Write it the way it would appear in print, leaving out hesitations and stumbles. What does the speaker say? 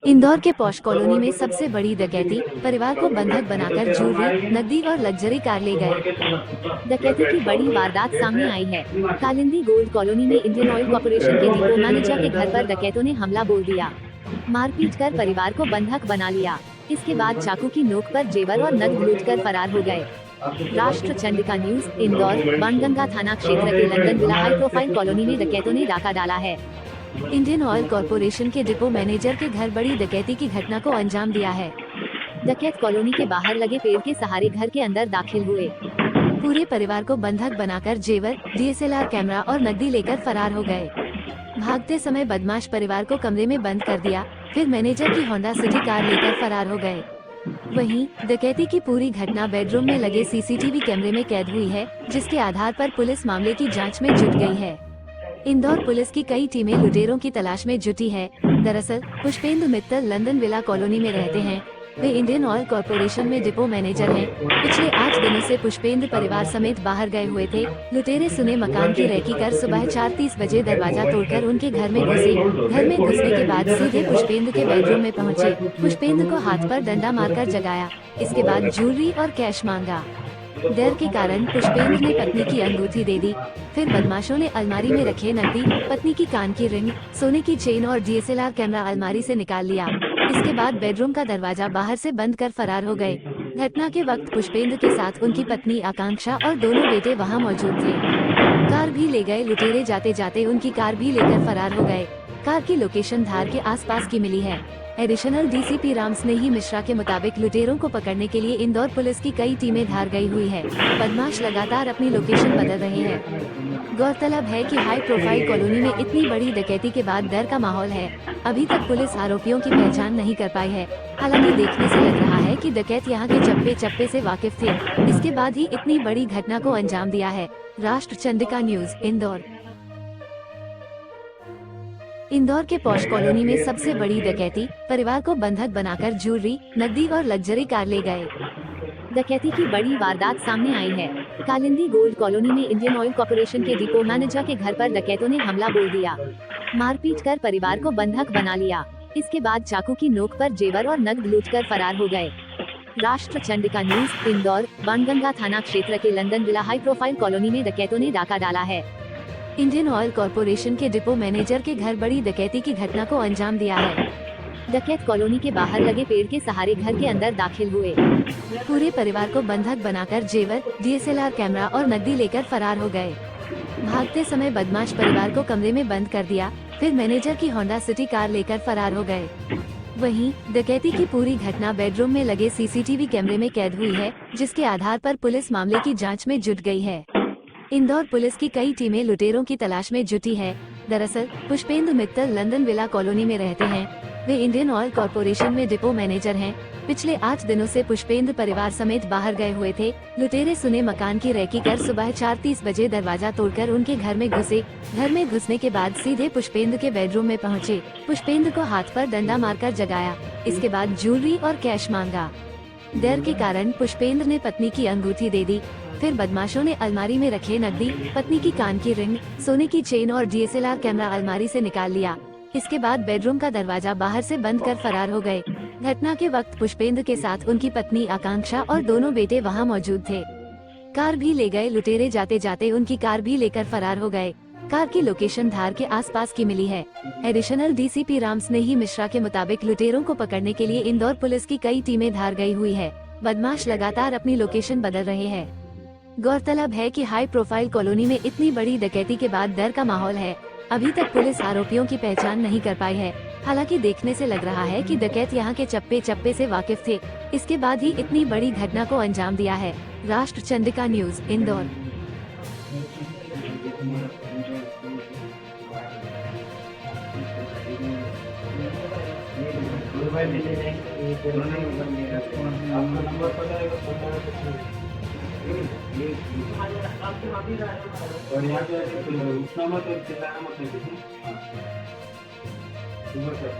इंदौर के posh colony में सबसे बड़ी डकैती, परिवार को बंधक बनाकर ज्वेलरी, नकदी और लग्जरी कार ले गए। डकैती की बड़ी वारदात सामने आई है। कालिंदी गोल्ड कॉलोनी में इंडियन ऑयल कॉर्पोरेशन के डिपो मैनेजर के घर पर डकैतों ने हमला बोल दिया। मारपीट कर परिवार को बंधक बना लिया। इसके बाद चाकू की नोक पर जेवर और नकद लूटकर फरार हो गए। राष्ट्र चंडिका न्यूज, इंदौर बाणगंगा थाना क्षेत्र के London villa high profile colony में डकैतों ने डाका डाला है। इंडियन ऑयल कॉर्पोरेशन के डिपो मैनेजर के घर बड़ी डकैती की घटना को अंजाम दिया है। डकैत कॉलोनी के बाहर लगे पेड़ के सहारे घर के अंदर दाखिल हुए। पूरे परिवार को बंधक बनाकर जेवर, डीएसएलआर कैमरा और नकदी लेकर फरार हो गए। भागते समय बदमाश परिवार को कमरे में बंद कर दिया, फिर मैनेजर की होंडा सिटी कार लेकर फरार हो गए। वहीं डकैती की पूरी घटना बेडरूम में लगे सीसीटीवी कैमरे में कैद हुई है, जिसके आधार पर पुलिस मामले की जांच में जुट गई है। इंदौर पुलिस की कई टीमें लुटेरों की तलाश में जुटी है। दरअसल Pushpendra Mittal London villa colony में रहते हैं। वे इंडियन ऑयल कॉर्पोरेशन में डिपो मैनेजर हैं। पिछले 8 दिनों से पुष्पेंद्र परिवार समेत बाहर गए हुए थे। लुटेरे सुने मकान की रेकी कर सुबह 4:30 बजे दरवाजा तोड़कर उनके घर में घुसे। घर में घुसने के बाद सीधे पुष्पेंद्र के बेडरूम में पहुंचे। पुष्पेंद्र को हाथ पर डंडा मारकर जगाया। इसके बाद ज्वेलरी और कैश मांगा। डर के कारण पुष्पेंद्र ने पत्नी की अंगूठी दे दी। फिर बदमाशों ने अलमारी में रखे नकदी, पत्नी की कान की रिंग, सोने की चेन और डीएसएलआर कैमरा अलमारी से निकाल लिया। इसके बाद बेडरूम का दरवाजा बाहर से बंद कर फरार हो गए। घटना के वक्त पुष्पेंद्र के साथ उनकी पत्नी आकांक्षा और दोनों बेटे वहां मौजूद थे। कार भी ले गए। लुटेरे जाते जाते उनकी कार भी लेकर फरार हो गए। कार की लोकेशन धार के आसपास की मिली है। एडिशनल डीसीपी राम स्नेही मिश्रा के मुताबिक लुटेरों को पकड़ने के लिए इंदौर पुलिस की कई टीमें धार गई हुई है। बदमाश लगातार अपनी लोकेशन बदल रहे हैं। गौरतलब है कि हाई प्रोफाइल कॉलोनी में इतनी बड़ी डकैती के बाद डर का माहौल है। अभी तक पुलिस आरोपियों की पहचान नहीं कर पाई है। हालांकि देखने से लग रहा है कि डकैत यहां के चप्पे चप्पे से वाकिफ थे। इसके बाद ही इतनी बड़ी घटना को अंजाम दिया है। राष्ट्र चंडिका न्यूज, इंदौर। इंदौर के पॉश कॉलोनी में सबसे बड़ी डकैती, परिवार को बंधक बनाकर ज्वेलरी, नकदी और लग्जरी कार ले गए। डकैती की बड़ी वारदात सामने आई है। कालिंदी गोल्ड कॉलोनी में इंडियन ऑयल कॉर्पोरेशन के डिपो मैनेजर के घर पर डकैतों ने हमला बोल दिया। मारपीट कर परिवार को बंधक बना लिया। इसके बाद चाकू की नोक पर जेवर और नकद लूटकर फरार हो गए। राष्ट्र चंडिका न्यूज, इंदौर बाणगंगा थाना क्षेत्र के London villa high profile colony में डकैतों ने डाका डाला है। इंडियन ऑयल कॉर्पोरेशन के डिपो मैनेजर के घर बड़ी डकैती की घटना को अंजाम दिया है। डकैत कॉलोनी के बाहर लगे पेड़ के सहारे घर के अंदर दाखिल हुए। पूरे परिवार को बंधक बनाकर जेवर, डीएसएलआर कैमरा और नकदी लेकर फरार हो गए। भागते समय बदमाश परिवार को कमरे में बंद कर दिया, फिर मैनेजर की होंडा सिटी कार लेकर फरार हो गए। वहीं डकैती की पूरी घटना बेडरूम में लगे सीसीटीवी कैमरे में कैद हुई है, जिसके आधार पर पुलिस मामले की जाँच में जुट गई है। इंदौर पुलिस की कई टीमें लुटेरों की तलाश में जुटी है। दरअसल Pushpendra Mittal London villa colony में रहते हैं। वे इंडियन ऑयल कॉर्पोरेशन में डिपो मैनेजर हैं। पिछले 8 दिनों से पुष्पेंद्र परिवार समेत बाहर गए हुए थे। लुटेरे सुने मकान की रेकी कर सुबह 4:30 बजे दरवाजा तोड़कर उनके घर में घुसे। घर में घुसने के बाद सीधे पुष्पेंद्र के बेडरूम में पहुंचे। पुष्पेंद्र को हाथ पर डंडा मारकर जगाया। इसके बाद ज्वेलरी और कैश मांगा। डर के कारण पुष्पेंद्र ने पत्नी की अंगूठी दे दी। फिर बदमाशों ने अलमारी में रखे नकदी, पत्नी की कान की रिंग, सोने की चेन और डीएसएलआर कैमरा अलमारी से निकाल लिया। इसके बाद बेडरूम का दरवाजा बाहर से बंद कर फरार हो गए। घटना के वक्त पुष्पेंद्र के साथ उनकी पत्नी आकांक्षा और दोनों बेटे वहां मौजूद थे। कार भी ले गए। लुटेरे जाते जाते उनकी कार भी लेकर फरार हो गए। कार की लोकेशन धार के आसपास की मिली है। एडिशनल डीसीपी राम स्नेही मिश्रा के मुताबिक लुटेरों को पकड़ने के लिए इंदौर पुलिस की कई टीमें धार गई हुई है। बदमाश लगातार अपनी लोकेशन बदल रहे हैं। गौरतलब है कि हाई प्रोफाइल कॉलोनी में इतनी बड़ी डकैती के बाद डर का माहौल है। अभी तक पुलिस आरोपियों की पहचान नहीं कर पाई है। हालांकि देखने से लग रहा है कि डकैत यहां के चप्पे चप्पे से वाकिफ थे। इसके बाद ही इतनी बड़ी घटना को अंजाम दिया है। राष्ट्र चंडिका न्यूज, इंदौर। और यहाँ पे उठना मत और चिल्लाना मत। हाँ। सुबह सर।